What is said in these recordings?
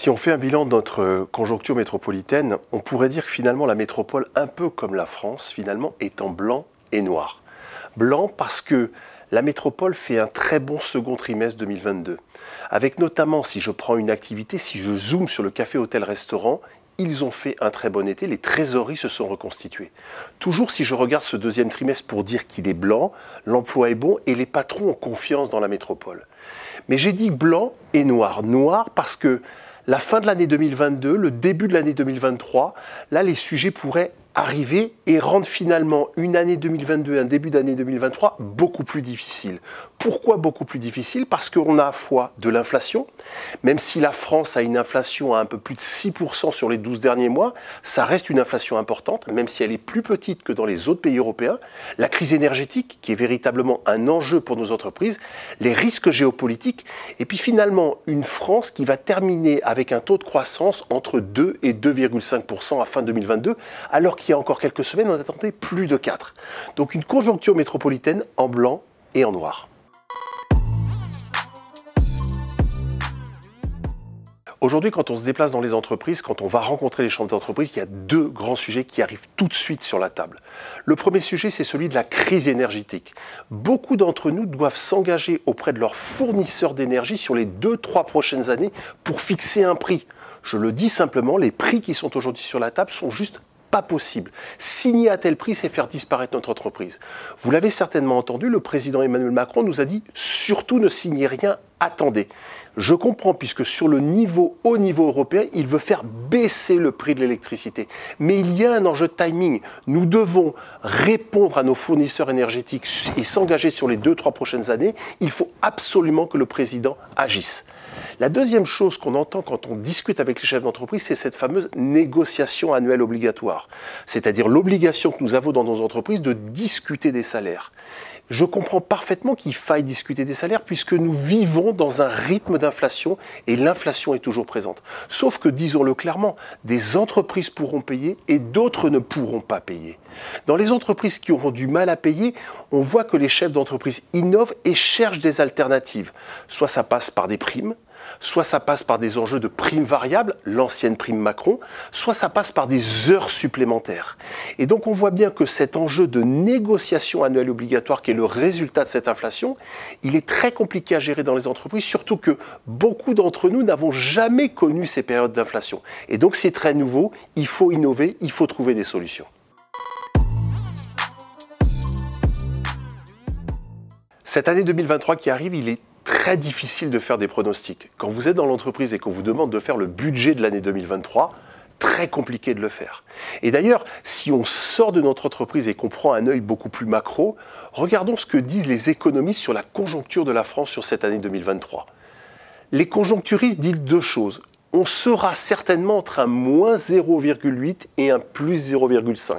Si on fait un bilan de notre conjoncture métropolitaine, on pourrait dire que finalement la métropole, un peu comme la France, finalement, est en blanc et noir. Blanc parce que la métropole fait un très bon second trimestre 2022. Avec notamment, si je prends une activité, si je zoome sur le café, hôtel, restaurant, ils ont fait un très bon été, les trésoreries se sont reconstituées. Toujours si je regarde ce deuxième trimestre pour dire qu'il est blanc, l'emploi est bon et les patrons ont confiance dans la métropole. Mais j'ai dit blanc et noir. Noir parce que la fin de l'année 2022, le début de l'année 2023, là les sujets pourraient arriver et rendre finalement une année 2022 et un début d'année 2023 beaucoup plus difficile. Pourquoi beaucoup plus difficile? Parce qu'on a à la fois de l'inflation, même si la France a une inflation à un peu plus de 6% sur les 12 derniers mois, ça reste une inflation importante, même si elle est plus petite que dans les autres pays européens. La crise énergétique, qui est véritablement un enjeu pour nos entreprises, les risques géopolitiques, et puis finalement une France qui va terminer avec un taux de croissance entre 2 et 2,5% à fin 2022, alors qu'il y a encore quelques semaines, on attendait plus de 4. Donc une conjoncture métropolitaine en blanc et en noir. Aujourd'hui, quand on se déplace dans les entreprises, quand on va rencontrer les chambres d'entreprise, il y a deux grands sujets qui arrivent tout de suite sur la table. Le premier sujet, c'est celui de la crise énergétique. Beaucoup d'entre nous doivent s'engager auprès de leurs fournisseurs d'énergie sur les 2-3 prochaines années pour fixer un prix. Je le dis simplement, les prix qui sont aujourd'hui sur la table sont juste pas possible. Signer à tel prix, c'est faire disparaître notre entreprise. Vous l'avez certainement entendu, le président Emmanuel Macron nous a dit « surtout ne signez rien, attendez ». Je comprends, puisque sur le au niveau européen, il veut faire baisser le prix de l'électricité. Mais il y a un enjeu de timing. Nous devons répondre à nos fournisseurs énergétiques et s'engager sur les 2-3 prochaines années. Il faut absolument que le président agisse. La deuxième chose qu'on entend quand on discute avec les chefs d'entreprise, c'est cette fameuse négociation annuelle obligatoire. C'est-à-dire l'obligation que nous avons dans nos entreprises de discuter des salaires. Je comprends parfaitement qu'il faille discuter des salaires puisque nous vivons dans un rythme d'inflation et l'inflation est toujours présente. Sauf que, disons-le clairement, des entreprises pourront payer et d'autres ne pourront pas payer. Dans les entreprises qui auront du mal à payer, on voit que les chefs d'entreprise innovent et cherchent des alternatives. Soit ça passe par des primes, soit ça passe par des enjeux de primes variables, l'ancienne prime Macron, soit ça passe par des heures supplémentaires. Et donc on voit bien que cet enjeu de négociation annuelle obligatoire qui est le résultat de cette inflation, il est très compliqué à gérer dans les entreprises, surtout que beaucoup d'entre nous n'avons jamais connu ces périodes d'inflation. Et donc c'est très nouveau, il faut innover, il faut trouver des solutions. Cette année 2023 qui arrive, il est très difficile de faire des pronostics. Quand vous êtes dans l'entreprise et qu'on vous demande de faire le budget de l'année 2023, très compliqué de le faire. Et d'ailleurs, si on sort de notre entreprise et qu'on prend un œil beaucoup plus macro, regardons ce que disent les économistes sur la conjoncture de la France sur cette année 2023. Les conjoncturistes disent deux choses. On sera certainement entre un moins 0,8 et un plus 0,5.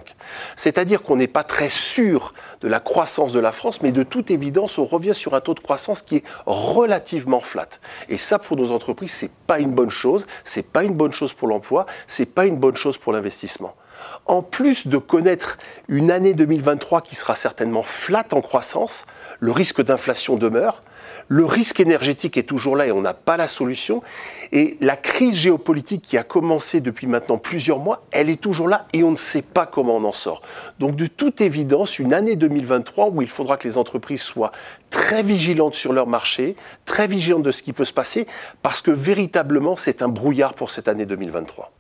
C'est-à-dire qu'on n'est pas très sûr de la croissance de la France, mais de toute évidence, on revient sur un taux de croissance qui est relativement flat. Et ça, pour nos entreprises, c'est pas une bonne chose. C'est pas une bonne chose pour l'emploi. C'est pas une bonne chose pour l'investissement. En plus de connaître une année 2023 qui sera certainement flat en croissance, le risque d'inflation demeure. Le risque énergétique est toujours là et on n'a pas la solution. Et la crise géopolitique qui a commencé depuis maintenant plusieurs mois, elle est toujours là et on ne sait pas comment on en sort. Donc de toute évidence, une année 2023 où il faudra que les entreprises soient très vigilantes sur leur marché, très vigilantes de ce qui peut se passer, parce que véritablement c'est un brouillard pour cette année 2023.